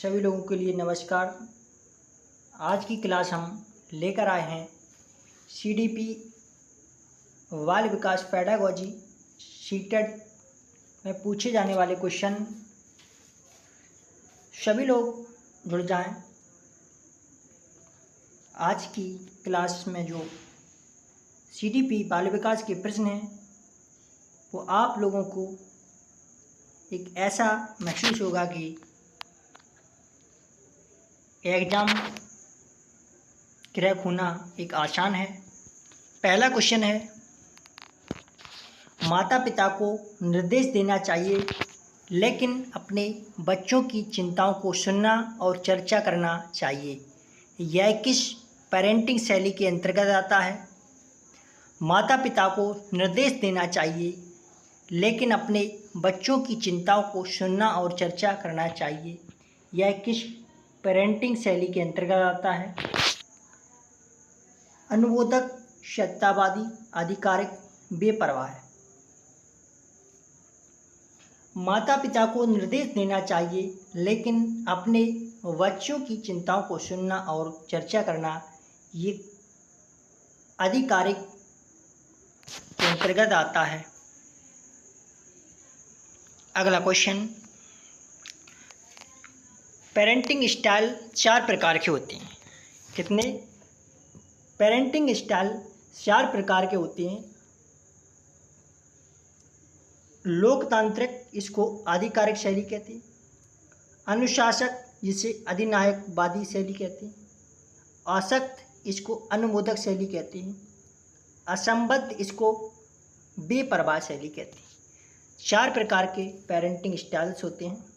सभी लोगों के लिए नमस्कार। आज की क्लास हम लेकर आए हैं सीडीपी बाल विकास पेडागोजी सीटेड में पूछे जाने वाले क्वेश्चन। सभी लोग जुड़ जाएं। आज की क्लास में जो सीडीपी बाल विकास के प्रश्न हैं वो आप लोगों को एक ऐसा महसूस होगा कि एग्ज़ाम क्रैक होना एक आसान है। पहला क्वेश्चन है, माता पिता को निर्देश देना चाहिए लेकिन अपने बच्चों की चिंताओं को सुनना और चर्चा करना चाहिए। यह किस पेरेंटिंग शैली के अंतर्गत आता है? माता पिता को निर्देश देना चाहिए लेकिन अपने बच्चों की चिंताओं को सुनना और चर्चा करना चाहिए। यह किस पेरेंटिंग शैली के अंतर्गत आता है? अनुमोदक, सत्तावादी, आधिकारिक, बेपरवाह है। माता पिता को निर्देश देना चाहिए लेकिन अपने बच्चों की चिंताओं को सुनना और चर्चा करना ये आधिकारिक के अंतर्गत आता है। अगला क्वेश्चन, पेरेंटिंग स्टाइल 4 प्रकार के होते हैं। कितने? पेरेंटिंग स्टाइल 4 प्रकार के होते हैं। लोकतांत्रिक, इसको आधिकारिक शैली कहते हैं। अनुशासक, जिसे अधिनायकवादी शैली कहते हैं। आसक्त, इसको अनुमोदक शैली कहते हैं। असंबद्ध, इसको बेपरवाह शैली कहते हैं। 4 प्रकार के पेरेंटिंग स्टाइल्स होते हैं।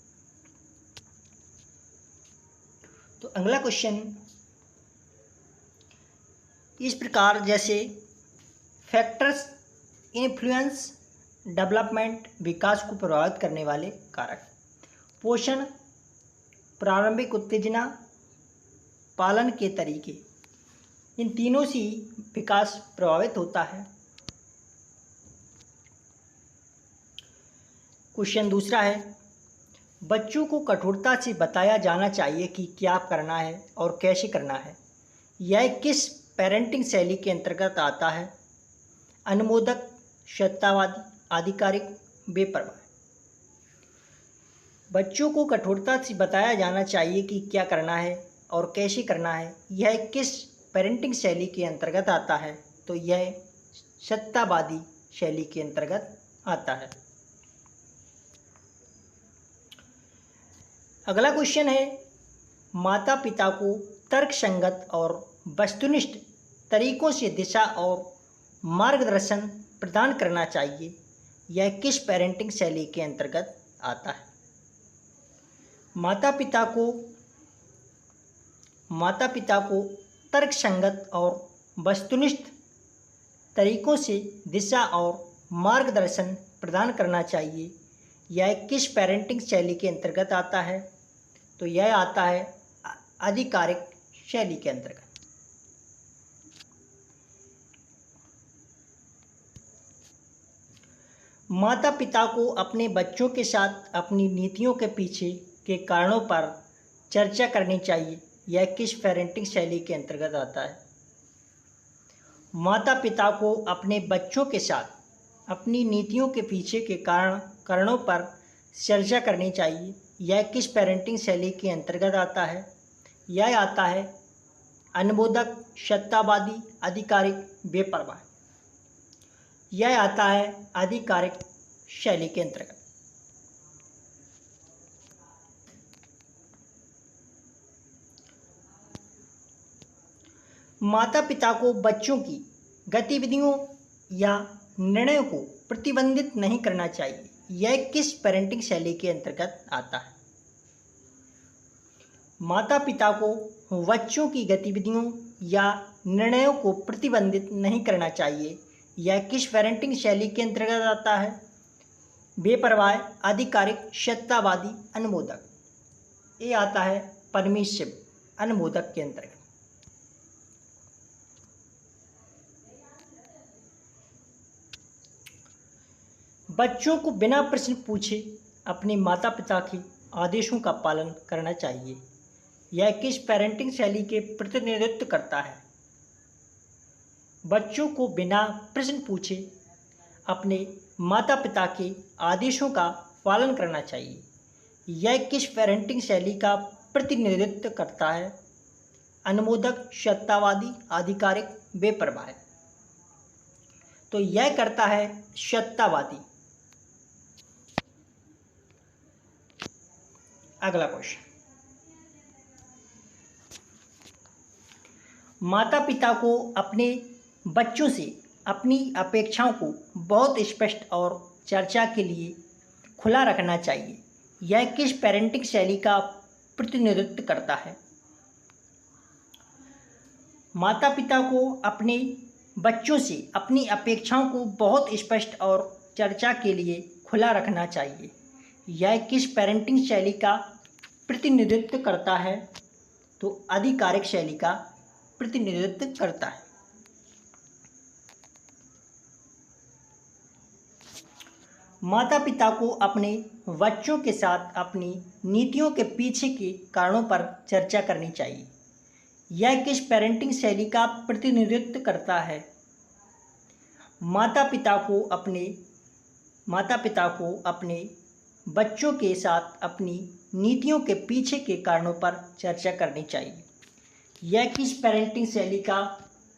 तो अगला क्वेश्चन इस प्रकार जैसे फैक्टर्स इन्फ्लुएंस डेवलपमेंट, विकास को प्रभावित करने वाले कारक। पोषण, प्रारंभिक उत्तेजना, पालन के तरीके, इन तीनों से विकास प्रभावित होता है। क्वेश्चन दूसरा है, बच्चों को कठोरता से बताया जाना चाहिए कि क्या करना है और कैसे करना है। यह किस पेरेंटिंग शैली के अंतर्गत आता है? अनुमोदक, सत्तावादी, आधिकारिक, बेपरवाह। बच्चों को कठोरता से बताया जाना चाहिए कि क्या करना है और कैसे करना है। यह किस पेरेंटिंग शैली के अंतर्गत आता है? तो यह सत्तावादी शैली के अंतर्गत आता है। अगला क्वेश्चन है, माता पिता को तर्कसंगत और वस्तुनिष्ठ तरीकों से दिशा और मार्गदर्शन प्रदान करना चाहिए। यह किस पेरेंटिंग शैली के अंतर्गत आता है? माता पिता को तर्कसंगत और वस्तुनिष्ठ तरीकों से दिशा और मार्गदर्शन प्रदान करना चाहिए। यह किस पेरेंटिंग शैली के अंतर्गत आता है? तो यह आता है आधिकारिक शैली के अंतर्गत। माता पिता को अपने बच्चों के साथ अपनी नीतियों के पीछे के कारणों पर चर्चा करनी चाहिए। यह किस पेरेंटिंग शैली के अंतर्गत आता है? माता पिता को अपने बच्चों के साथ अपनी नीतियों के पीछे के कारणों पर चर्चा करनी चाहिए। यह किस पेरेंटिंग शैली के अंतर्गत आता है? यह आता है अनुमोदक, सत्तावादी, आधिकारिक, बेपरवाह। यह आता है आधिकारिक शैली के अंतर्गत। माता पिता को बच्चों की गतिविधियों या निर्णयों को प्रतिबंधित नहीं करना चाहिए। यह किस पेरेंटिंग शैली के अंतर्गत आता है? माता पिता को बच्चों की गतिविधियों या निर्णयों को प्रतिबंधित नहीं करना चाहिए। यह किस पेरेंटिंग शैली के अंतर्गत आता है? बेपरवाह, आधिकारिक, सत्तावादी, अनुमोदक। ये आता है परमिसिव, अनुमोदक के अंतर्गत। बच्चों को बिना प्रश्न पूछे अपने माता पिता की आदेशों का पालन करना चाहिए। यह किस पेरेंटिंग शैली के प्रतिनिधित्व करता है? बच्चों को बिना प्रश्न पूछे अपने माता पिता के आदेशों का पालन करना चाहिए। यह किस पेरेंटिंग शैली का प्रतिनिधित्व करता है? अनुमोदक, सत्यवादी, आधिकारिक, बेपरवाह। तो यह करता है सत्यवादी। अगला क्वेश्चन, माता पिता को अपने बच्चों से अपनी अपेक्षाओं को बहुत स्पष्ट और चर्चा के लिए खुला रखना चाहिए। यह किस पेरेंटिंग शैली का प्रतिनिधित्व करता है? माता पिता को अपने बच्चों से अपनी अपेक्षाओं को बहुत स्पष्ट और चर्चा के लिए खुला रखना चाहिए। यह किस पेरेंटिंग शैली का प्रतिनिधित्व करता है? तो आधिकारिक शैली का प्रतिनिधित्व करता है। माता पिता को अपने बच्चों के साथ अपनी नीतियों के पीछे के कारणों पर चर्चा करनी चाहिए। यह किस पेरेंटिंग शैली का प्रतिनिधित्व करता है? माता पिता को अपने बच्चों के साथ अपनी नीतियों के पीछे के कारणों पर चर्चा करनी चाहिए। यह किस पेरेंटिंग शैली का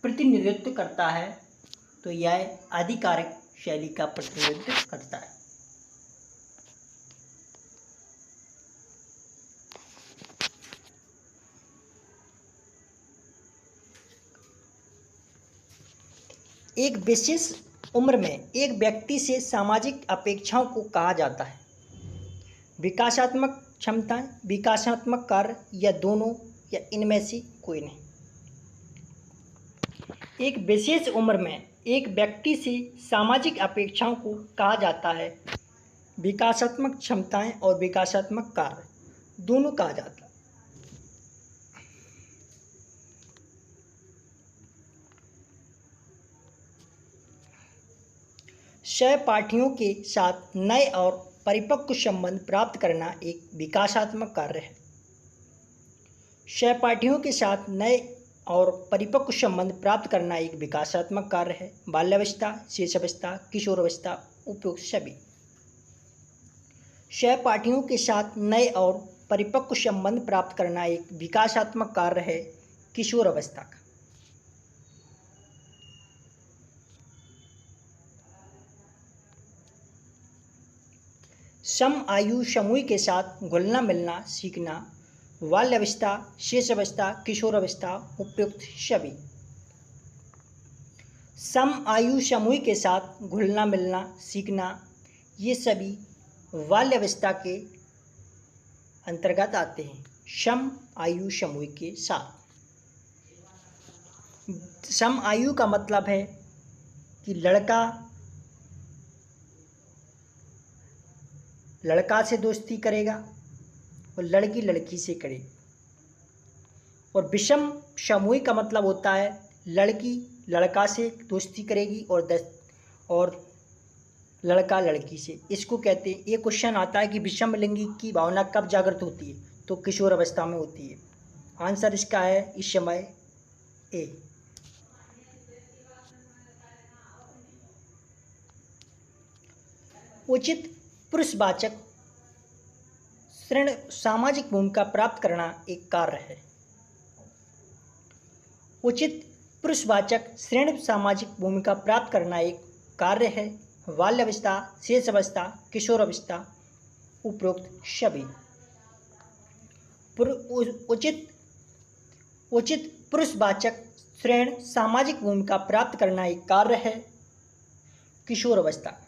प्रतिनिधित्व करता है? तो यह आधिकारिक शैली का प्रतिनिधित्व करता है। एक विशेष उम्र में एक व्यक्ति से सामाजिक अपेक्षाओं को कहा जाता है विकासात्मक क्षमताएं, विकासात्मक कार्य, या दोनों, या इनमें से कोई नहीं। एक विशेष उम्र में एक व्यक्ति से सामाजिक अपेक्षाओं को कहा जाता है विकासात्मक क्षमताएं और विकासात्मक कार्य, दोनों कहा जाता है। सहपाठियों के साथ नए और परिपक्व संबंध प्राप्त करना एक विकासात्मक कार्य है। सहपाठियों के साथ नए और परिपक्व संबंध प्राप्त करना एक विकासात्मक कार्य है। बाल्यावस्था, शिशुअवस्था, किशोरावस्था, उपयुक्त सभी। सहपाठियों के साथ नए और परिपक्व संबंध प्राप्त करना एक विकासात्मक कार्य है किशोरावस्था का। सम आयु समूह के साथ घुलना मिलना सीखना, बाल्यावस्था, शिशुअवस्था, किशोरावस्था, उपयुक्त सभी। सम आयु समूह के साथ घुलना मिलना सीखना, ये सभी बाल्यावस्था के अंतर्गत आते हैं। सम आयु समूह के साथ। सम आयु का मतलब है कि लड़का से दोस्ती करेगा और लड़की लड़की से करेगी। और विषम समूह का मतलब होता है लड़की लड़का से दोस्ती करेगी और लड़का लड़की से। इसको कहते हैं, ये क्वेश्चन आता है कि विषम लिंगी की भावना कब जागृत होती है? तो किशोर अवस्था में होती है। आंसर इसका है इस समय ए। उचित पुरुषवाचक ऋण सामाजिक भूमिका प्राप्त करना एक कार्य है। उचित पुरुषवाचक ऋण सामाजिक भूमिका प्राप्त करना एक कार्य है। बाल्यावस्था, शिशुअवस्था, किशोरावस्था, उपरोक्त सभी। उचित पुरुषवाचक ऋण सामाजिक भूमिका प्राप्त करना एक कार्य है किशोरावस्था।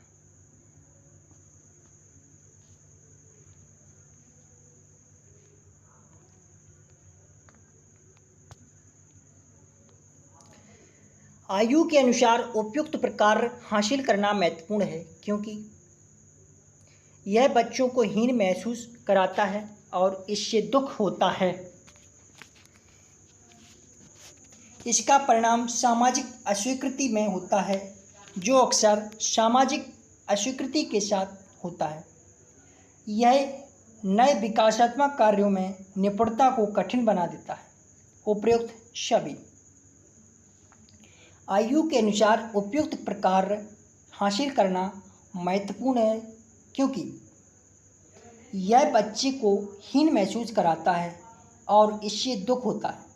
आयु के अनुसार उपयुक्त प्रकार हासिल करना महत्वपूर्ण है, क्योंकि यह बच्चों को हीन महसूस कराता है और इससे दुख होता है। इसका परिणाम सामाजिक अस्वीकृति में होता है, जो अक्सर सामाजिक अस्वीकृति के साथ होता है। यह नए विकासात्मक कार्यों में निपुणता को कठिन बना देता है। उपयुक्त छवि। आयु के अनुसार उपयुक्त प्रकार हासिल करना महत्वपूर्ण है, क्योंकि यह बच्चे को हीन महसूस कराता है और इससे दुख होता है।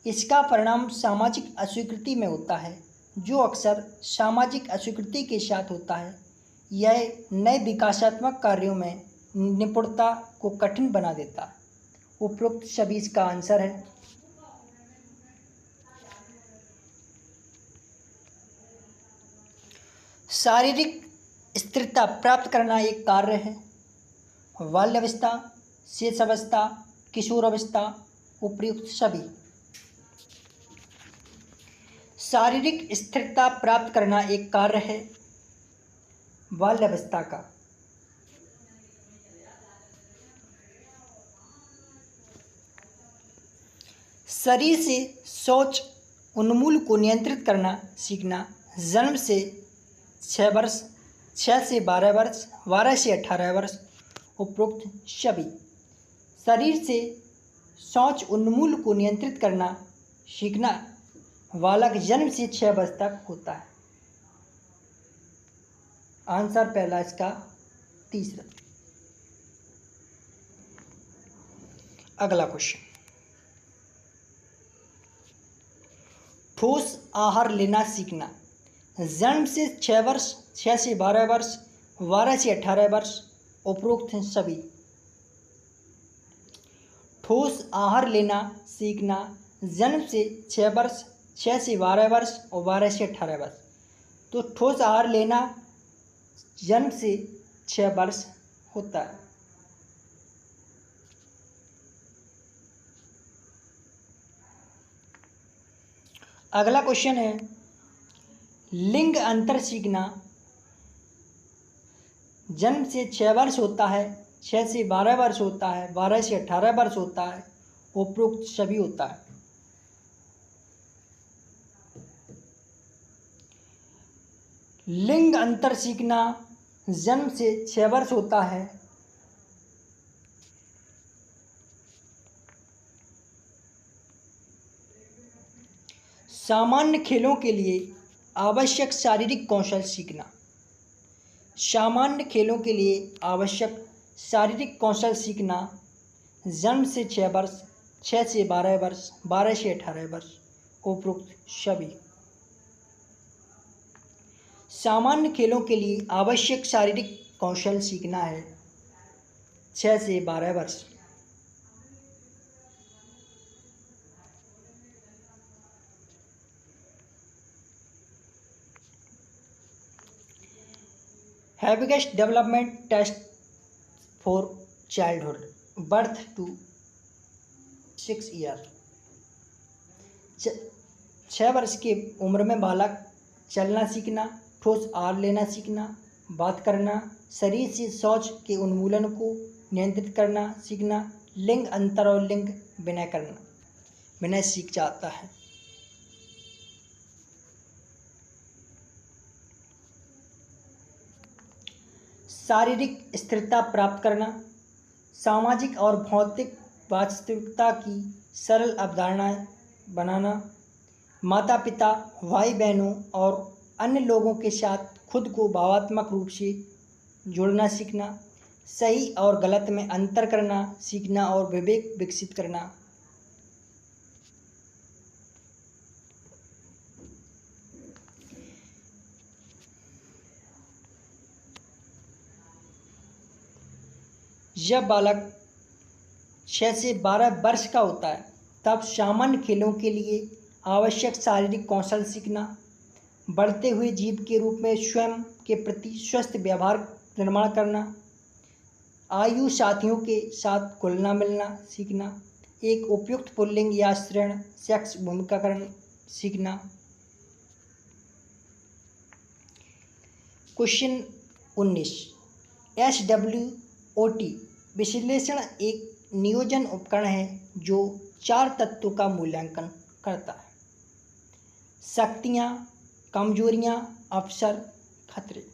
इसका परिणाम सामाजिक अस्वीकृति में होता है, जो अक्सर सामाजिक अस्वीकृति के साथ होता है। यह नए विकासात्मक कार्यों में निपुणता को कठिन बना देता है। उपयुक्त छवि इसका आंसर है। शारीरिक स्थिरता प्राप्त करना एक कार्य है। बाल्यावस्था, शेषावस्था, किशोरावस्था। उपयुक्त छवि। शारीरिक स्थिरता प्राप्त करना एक कार्य है बाल्यावस्था का। शरीर से शौच उन्मूलन को नियंत्रित करना सीखना जन्म से 6 वर्ष, 6 से 12 वर्ष, 12 से 18 वर्ष। उपयुक्त छवि। शरीर से शौच उन्मूलन को नियंत्रित करना सीखना बालक जन्म से 6 वर्ष तक होता है। आंसर पहला इसका तीसरा। अगला क्वेश्चन। ठोस आहार लेना सीखना जन्म से 6 वर्ष, 6 से 12 वर्ष, 12 से 18 वर्ष। उपरोक्त छवि। ठोस आहार लेना सीखना जन्म से 6 वर्ष, 6 से 12 वर्ष और 12 से 18 वर्ष। तो ठोस आहार लेना जन्म से 6 वर्ष होता है। अगला क्वेश्चन है, लिंग अंतर सीखना जन्म से 6 वर्ष होता है, 6 से 12 वर्ष होता है, 12 से 18 वर्ष होता है। उपरोक्त छवि होता है। लिंग अंतर सीखना जन्म से 6 वर्ष होता है। सामान्य खेलों के लिए आवश्यक शारीरिक कौशल सीखना। सामान्य खेलों के लिए आवश्यक शारीरिक कौशल सीखना जन्म से 6 वर्ष, 6 से 12 वर्ष, 12 से 18 वर्ष। उपरोक्त छवि। सामान्य खेलों के लिए आवश्यक शारीरिक कौशल सीखना है 6 से 12 वर्ष। हैबिगस development test for childhood birth to 6 year. 6 वर्ष की उम्र में बालक चलना सीखना, ठोस आहार लेना सीखना, बात करना, शरीर से शौच के उन्मूलन को नियंत्रित करना सीखना, लिंग अंतर और लिंग विनय सीख जाता है। शारीरिक स्थिरता प्राप्त करना, सामाजिक और भौतिक वास्तविकता की सरल अवधारणाएं बनाना, माता पिता, भाई बहनों और अन्य लोगों के साथ खुद को भावात्मक रूप से जोड़ना सीखना, सही और गलत में अंतर करना सीखना और विवेक विकसित करना। जब बालक 6 से 12 वर्ष का होता है तब सामान्य खेलों के लिए आवश्यक शारीरिक कौशल सीखना, बढ़ते हुए जीव के रूप में स्वयं के प्रति स्वस्थ व्यवहार निर्माण करना, आयु साथियों के साथ घुलना मिलना सीखना, एक उपयुक्त पुल्लिंग या स्त्रीण सेक्स भूमिकाकरण सीखना। क्वेश्चन 19। SWOT विश्लेषण एक नियोजन उपकरण है जो 4 तत्वों का मूल्यांकन करता है: शक्तियाँ, कमजोरियाँ, अवसर, खतरे।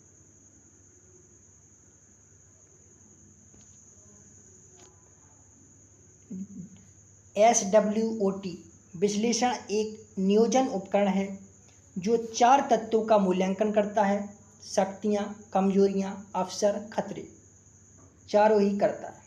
SWOT विश्लेषण एक नियोजन उपकरण है जो 4 तत्वों का मूल्यांकन करता है। शक्तियाँ, कमजोरियाँ, अवसर, खतरे, चारों ही करता है।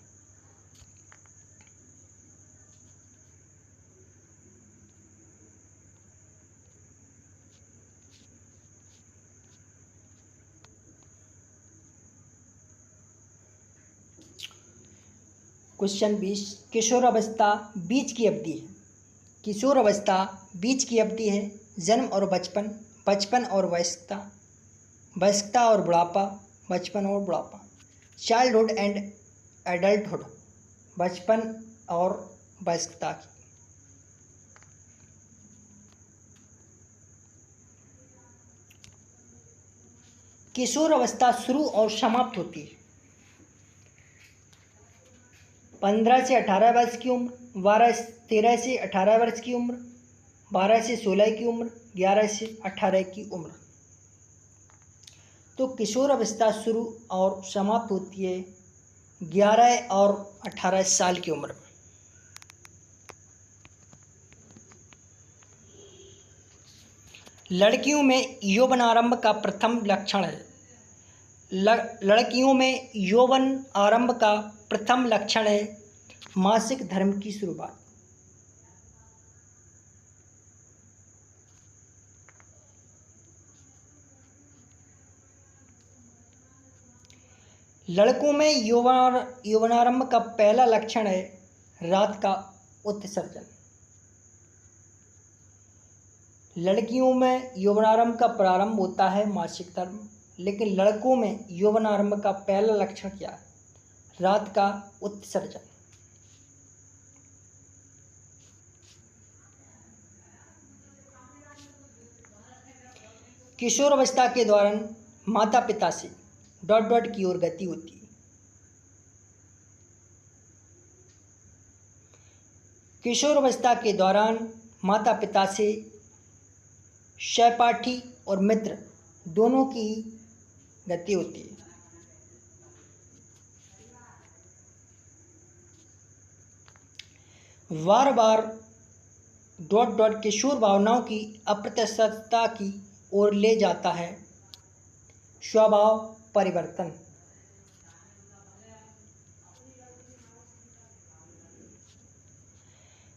क्वेश्चन 20, किशोरावस्था बीच की अवधि है। किशोरावस्था बीच की अवधि है। जन्म और बचपन, बचपन और वयस्कता, वयस्कता और बुढ़ापा, बचपन और बुढ़ापा। चाइल्डहुड एंड एडल्टहुड, बचपन और वयस्कता की। किशोरावस्था शुरू और समाप्त होती है 15 से 18 वर्ष की उम्र, 13 से 18 वर्ष की उम्र, 12 से 16 की उम्र, 11 से 18 की उम्र। तो किशोरावस्था शुरू और समाप्त होती है 11 और 18 साल की उम्र में। लड़कियों में यौवन आरंभ का प्रथम लक्षण है। लड़कियों में यौवन आरंभ का प्रथम लक्षण है मासिक धर्म की शुरुआत। लड़कों में यौवनारंभ का पहला लक्षण है रात का उत्सर्जन। लड़कियों में यौवनारंभ का प्रारंभ होता है मासिक धर्म, लेकिन लड़कों में यौवनारंभ का पहला लक्षण क्या है? रात का उत्सर्जन। किशोरावस्था के दौरान माता पिता से ... की ओर गति होती है। किशोरावस्था के दौरान माता पिता से सहपाठी और मित्र दोनों की गति होती है। बार बार ... किशोर भावनाओं की अप्रत्याशितता की ओर ले जाता है। स्वभाव परिवर्तन।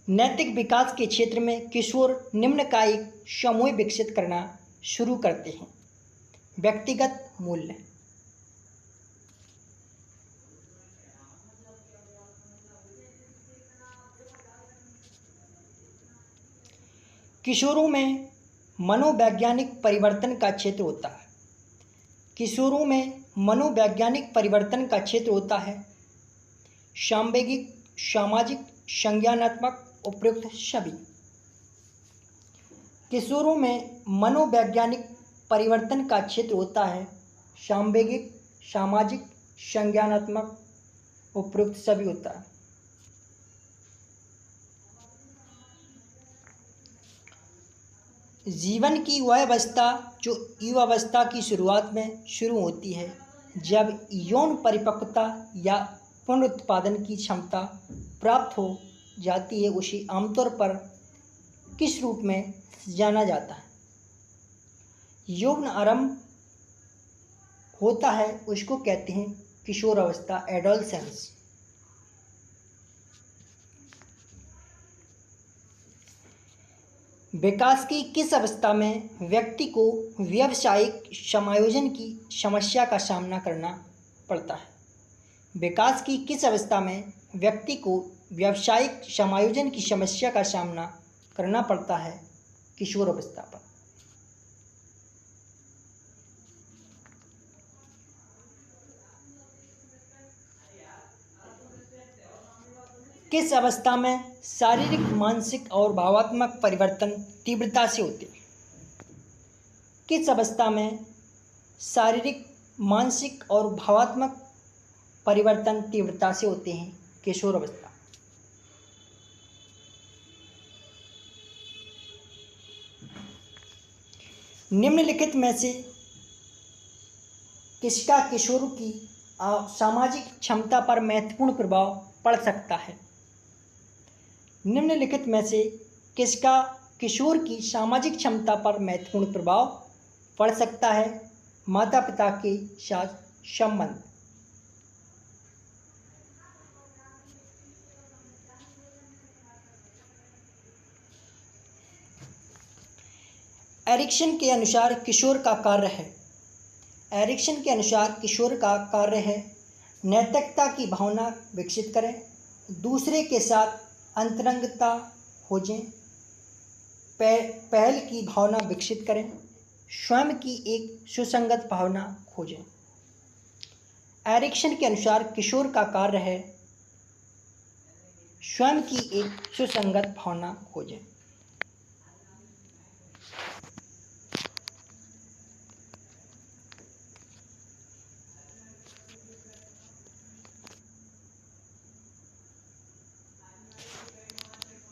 नैतिक विकास के क्षेत्र में किशोर निम्न का एक समूह विकसित करना शुरू करते हैं। व्यक्तिगत मूल्य। किशोरों में मनोवैज्ञानिक परिवर्तन का क्षेत्र होता है। किशोरों में मनोवैज्ञानिक परिवर्तन का क्षेत्र होता है सांवेगिक, सामाजिक, संज्ञानात्मक, उपयुक्त सभी। किशोरों में मनोवैज्ञानिक परिवर्तन का क्षेत्र होता है सांवेगिक, सामाजिक, संज्ञानात्मक, उपयुक्त सभी होता है। जीवन की वह अवस्था जो युवावस्था की शुरुआत में शुरू होती है, जब यौन परिपक्वता या पुनरुत्पादन की क्षमता प्राप्त हो जाती है, उसे आमतौर पर किस रूप में जाना जाता है? यौन आरंभ होता है उसको कहते हैं किशोरावस्था, एडोलसेंस। विकास की किस अवस्था में व्यक्ति को व्यावसायिक समायोजन की समस्या का सामना करना पड़ता है? विकास की किस अवस्था में व्यक्ति को व्यावसायिक समायोजन की समस्या का सामना करना पड़ता है? किशोरावस्था पर। किस अवस्था में शारीरिक, मानसिक और भावात्मक परिवर्तन तीव्रता से होते हैं? किस अवस्था में शारीरिक, मानसिक और भावात्मक परिवर्तन तीव्रता से होते हैं? किशोरावस्था। निम्नलिखित में से किसका किशोर की सामाजिक क्षमता पर महत्वपूर्ण प्रभाव पड़ सकता है? निम्नलिखित में से किसका किशोर की सामाजिक क्षमता पर महत्वपूर्ण प्रभाव पड़ सकता है? माता पिता के साथ संबंध। एरिक्सन के अनुसार किशोर का कार्य है नैतिकता की भावना विकसित करें, दूसरे के साथ अंतरंगता खोजें, पहल की भावना विकसित करें, स्वयं की एक सुसंगत भावना खोजें। एरिक्सन के अनुसार किशोर का कार्य है स्वयं की एक सुसंगत भावना खोजें।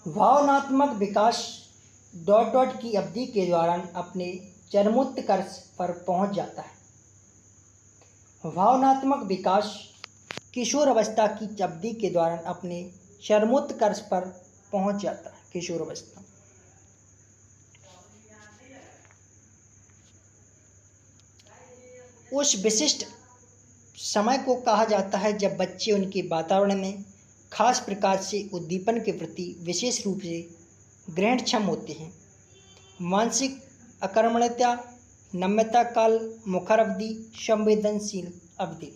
भावनात्मक विकास की अवधि के दौरान अपने चरमोत्कर्ष पर पहुंच जाता है। भावनात्मक विकास किशोर अवस्था की अवधि के दौरान अपने चरमोत्कर्ष पर पहुंच जाता है। किशोर अवस्था उस विशिष्ट समय को कहा जाता है जब बच्चे उनके वातावरण में खास प्रकार से उद्दीपन के प्रति विशेष रूप से ग्रहणक्षम होते हैं। मानसिक अकर्मण्यता, नम्यता काल, मुखर अवधि, संवेदनशील अवधि।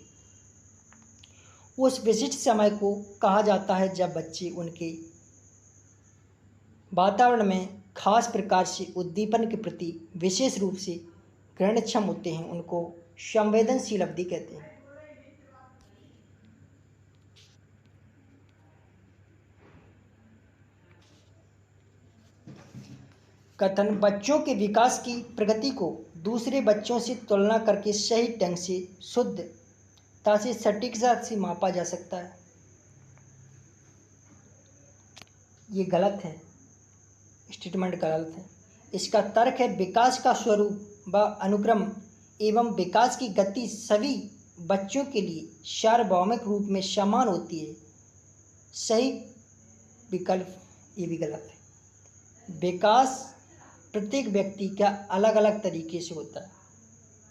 उस विशिष्ट समय को कहा जाता है जब बच्चे उनके वातावरण में खास प्रकार से उद्दीपन के प्रति विशेष रूप से ग्रहणक्षम होते हैं। उनको संवेदनशील अवधि कहते हैं। कथन: बच्चों के विकास की प्रगति को दूसरे बच्चों से तुलना करके सही ढंग से, शुद्धता से, सटीकता से मापा जा सकता है। ये गलत है, स्टेटमेंट गलत है। इसका तर्क है विकास का स्वरूप व अनुक्रम एवं विकास की गति सभी बच्चों के लिए सार्वभौमिक रूप में समान होती है। सही विकल्प ये भी गलत है। विकास प्रत्येक व्यक्ति का अलग अलग तरीके से होता है,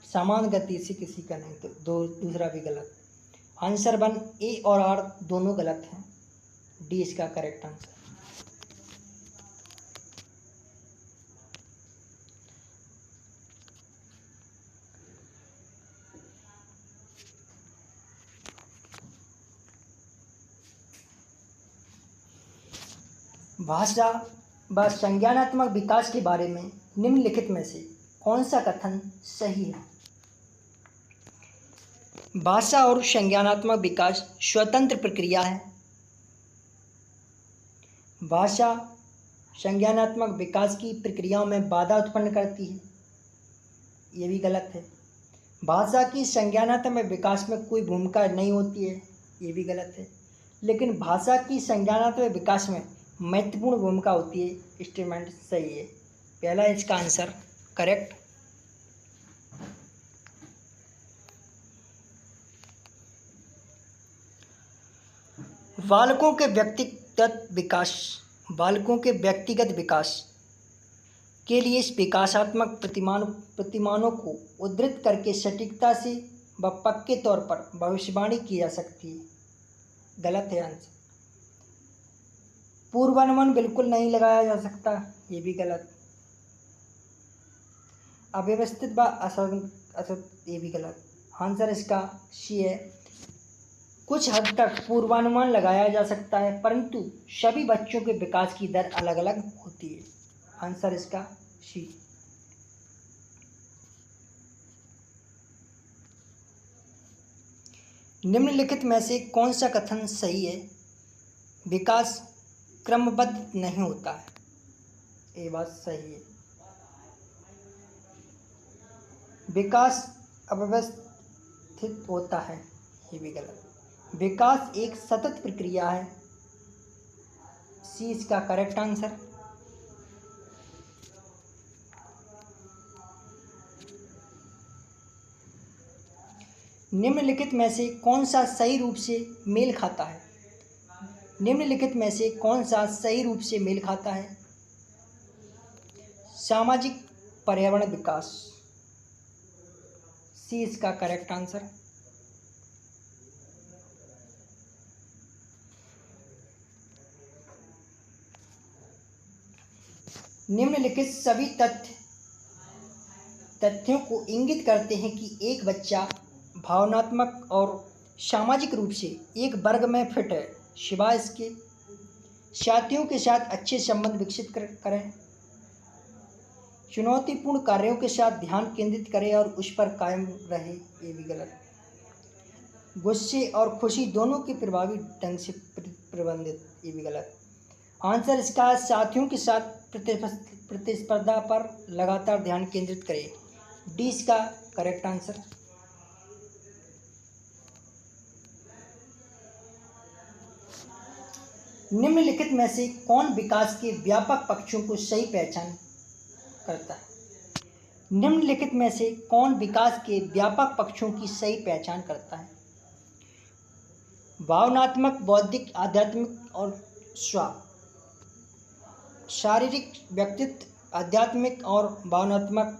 समान गति से किसी का नहीं। तो दूसरा भी गलत। आंसर 1 ए और आर दोनों गलत हैं। डी इसका करेक्ट आंसर। भाषा व संज्ञानात्मक विकास के बारे में निम्नलिखित में से कौन सा कथन सही है? भाषा और संज्ञानात्मक विकास स्वतंत्र प्रक्रिया है। भाषा संज्ञानात्मक विकास की प्रक्रियाओं में बाधा उत्पन्न करती है। ये भी गलत है। भाषा की संज्ञानात्मक विकास में कोई भूमिका नहीं होती है। ये भी गलत है। लेकिन भाषा की संज्ञानात्मक विकास में महत्वपूर्ण भूमिका होती है। स्टेटमेंट सही है। पहला इसका आंसर करेक्ट। बालकों के व्यक्तिगत विकास के लिए इस विकासात्मक प्रतिमानों को उद्धृत करके सटीकता से व पक्के तौर पर भविष्यवाणी की जा सकती है। गलत है आंसर। पूर्वानुमान बिल्कुल नहीं लगाया जा सकता। ये भी गलत। अव्यवस्थित व असत ये भी गलत। आंसर इसका सी है। कुछ हद तक पूर्वानुमान लगाया जा सकता है, परंतु सभी बच्चों के विकास की दर अलग अलग होती है। आंसर इसका सी। निम्नलिखित में से कौन सा कथन सही है? विकास क्रमबद्ध नहीं होता है। ये बात सही है। विकास अव्यवस्थित होता है। ये भी गलत। विकास एक सतत प्रक्रिया है। सी इसका करेक्ट आंसर। निम्नलिखित में से कौन सा सही रूप से मेल खाता है? निम्नलिखित में से कौन सा सही रूप से मेल खाता है? सामाजिक पर्यावरण विकास, सी इसका करेक्ट आंसर। निम्नलिखित सभी तथ्यों को इंगित करते हैं कि एक बच्चा भावनात्मक और सामाजिक रूप से एक वर्ग में फिट है, सिवाय इसके साथियों के साथ अच्छे संबंध विकसित करें, चुनौतीपूर्ण कार्यों के साथ ध्यान केंद्रित करे और उस पर कायम रहे, ये भी गलत। गुस्से और खुशी दोनों की प्रभावी ढंग से प्रबंधित, ये भी गलत। आंसर इसका साथियों के साथ प्रतिस्पर्धा पर लगातार ध्यान केंद्रित करे, डी इसका करेक्ट आंसर। निम्नलिखित में से कौन विकास के व्यापक पक्षों को सही पहचान करता है? निम्नलिखित में से कौन विकास के व्यापक पक्षों की सही पहचान करता है? भावनात्मक, बौद्धिक, आध्यात्मिक और स्व। शारीरिक, व्यक्तित्व, आध्यात्मिक और भावनात्मक।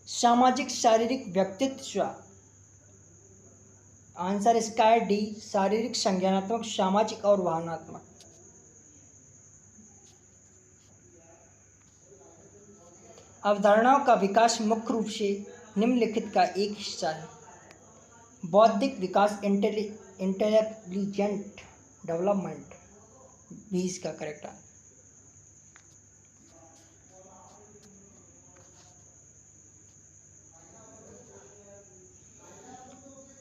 सामाजिक, शारीरिक, व्यक्तित्व, स्व। आंसर इसका है डी, शारीरिक, संज्ञानात्मक, सामाजिक और भावनात्मक। अवधारणाओं का विकास मुख्य रूप से निम्नलिखित का एक हिस्सा है। बौद्धिक विकास, इंटेलिजेंट डेवलपमेंट, भी इसका करेक्ट है।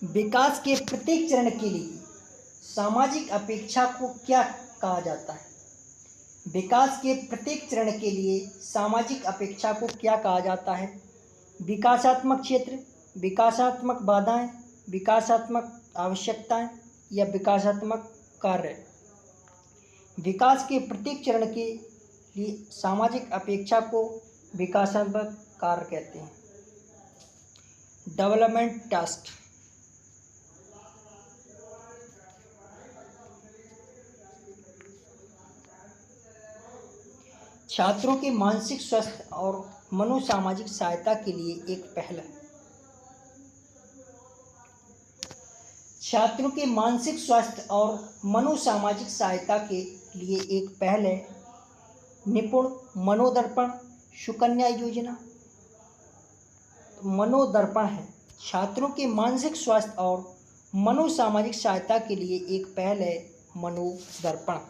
विकास के प्रत्येक चरण के लिए सामाजिक अपेक्षा को क्या कहा जाता है? विकास के प्रत्येक चरण के लिए सामाजिक अपेक्षा को क्या कहा जाता है? विकासात्मक क्षेत्र, विकासात्मक बाधाएं, विकासात्मक आवश्यकताएं या विकासात्मक कार्य। विकास के प्रत्येक चरण के लिए सामाजिक अपेक्षा को विकासात्मक कार्य कहते हैं। Development task. छात्रों के मानसिक स्वास्थ्य और मनोसामाजिक सहायता के लिए एक पहल है। छात्रों के मानसिक स्वास्थ्य और मनोसामाजिक सहायता के लिए एक पहल है निपुण मनोदर्पण सुकन्या योजना। मनोदर्पण है छात्रों के मानसिक स्वास्थ्य और मनोसामाजिक सहायता के लिए एक पहल है मनोदर्पण।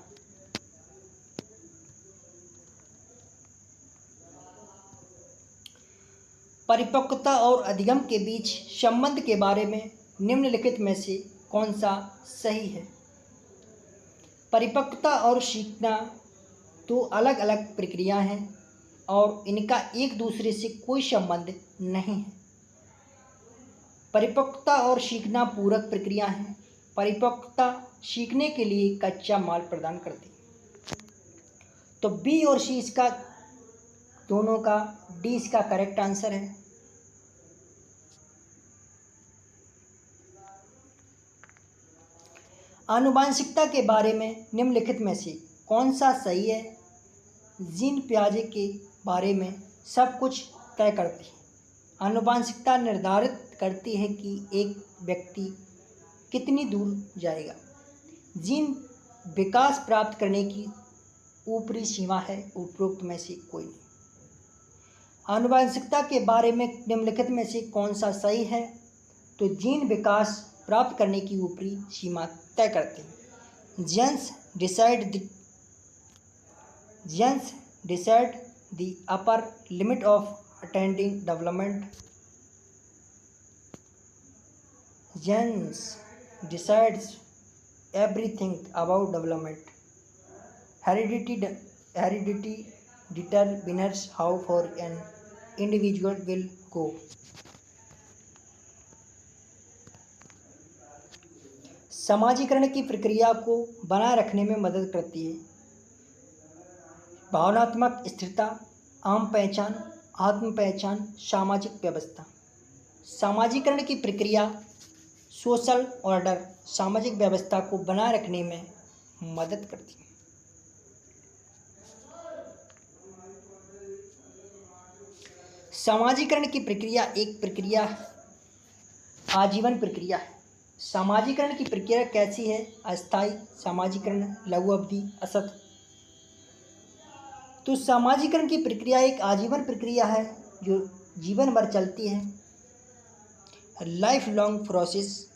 परिपक्वता और अधिगम के बीच संबंध के बारे में निम्नलिखित में से कौन सा सही है? परिपक्वता और सीखना दो अलग अलग प्रक्रियाएं हैं और इनका एक दूसरे से कोई संबंध नहीं है। परिपक्वता और सीखना पूरक प्रक्रिया हैं। परिपक्वता सीखने के लिए कच्चा माल प्रदान करती है। तो बी और सी इसका दोनों का, डी इसका करेक्ट आंसर है। आनुवांशिकता के बारे में निम्नलिखित में से कौन सा सही है? जीन पियाजे के बारे में सब कुछ तय करती है। आनुवांशिकता निर्धारित करती है कि एक व्यक्ति कितनी दूर जाएगा। जीन विकास प्राप्त करने की ऊपरी सीमा है, उपरोक्त में से कोई नहीं। आनुवांशिकता के बारे में निम्नलिखित में से कौन सा सही है? तो जीन विकास प्राप्त करने की ऊपरी सीमा तय करते हैं। Genes decide the upper limit of attending development. Genes decides everything about development. Heredity determines how far an individual will go. समाजीकरण की प्रक्रिया को बनाए रखने में मदद करती है। भावनात्मक स्थिरता, आम पहचान, आत्म पहचान, सामाजिक व्यवस्था। समाजीकरण की प्रक्रिया सोशल ऑर्डर सामाजिक व्यवस्था को बनाए रखने में मदद करती है। समाजीकरण की प्रक्रिया एक प्रक्रिया आजीवन प्रक्रिया है। समाजीकरण की प्रक्रिया कैसी है? अस्थायी समाजीकरण, लघु अवधि, असत। तो समाजीकरण की प्रक्रिया एक आजीवन प्रक्रिया है जो जीवन भर चलती है। Life long process.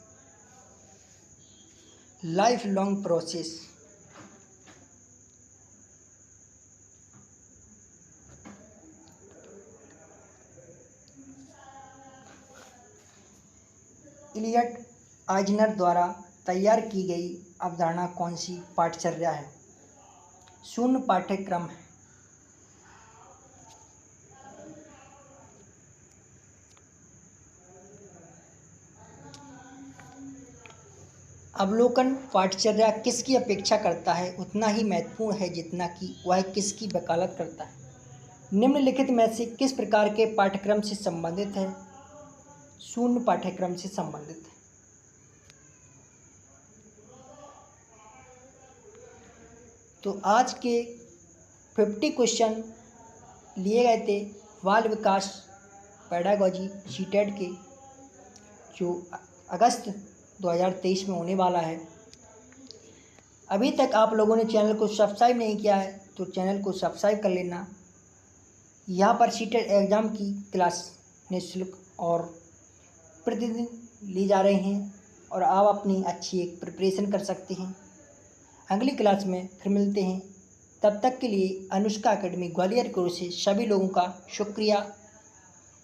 इलियट आइजनर द्वारा तैयार की गई अवधारणा कौन सी पाठचर्या है? शून्य पाठ्यक्रम है। अवलोकन पाठचर्या किसकी अपेक्षा करता है उतना ही महत्वपूर्ण है जितना कि वह किसकी वकालत करता है। निम्नलिखित में से किस प्रकार के पाठ्यक्रम से संबंधित है? शून्य पाठ्यक्रम से संबंधित है। तो आज के 50 क्वेश्चन लिए गए थे बाल विकास पेडागोजी सीटेट के, जो अगस्त 2023 में होने वाला है। अभी तक आप लोगों ने चैनल को सब्सक्राइब नहीं किया है तो चैनल को सब्सक्राइब कर लेना। यहाँ पर सीटेट एग्ज़ाम की क्लास निःशुल्क और प्रतिदिन ली जा रही हैं और आप अपनी अच्छी एक प्रिपरेशन कर सकते हैं। अगली क्लास में फिर मिलते हैं। तब तक के लिए अनुष्का एकेडमी ग्वालियर की ओर से सभी लोगों का शुक्रिया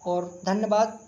और धन्यवाद।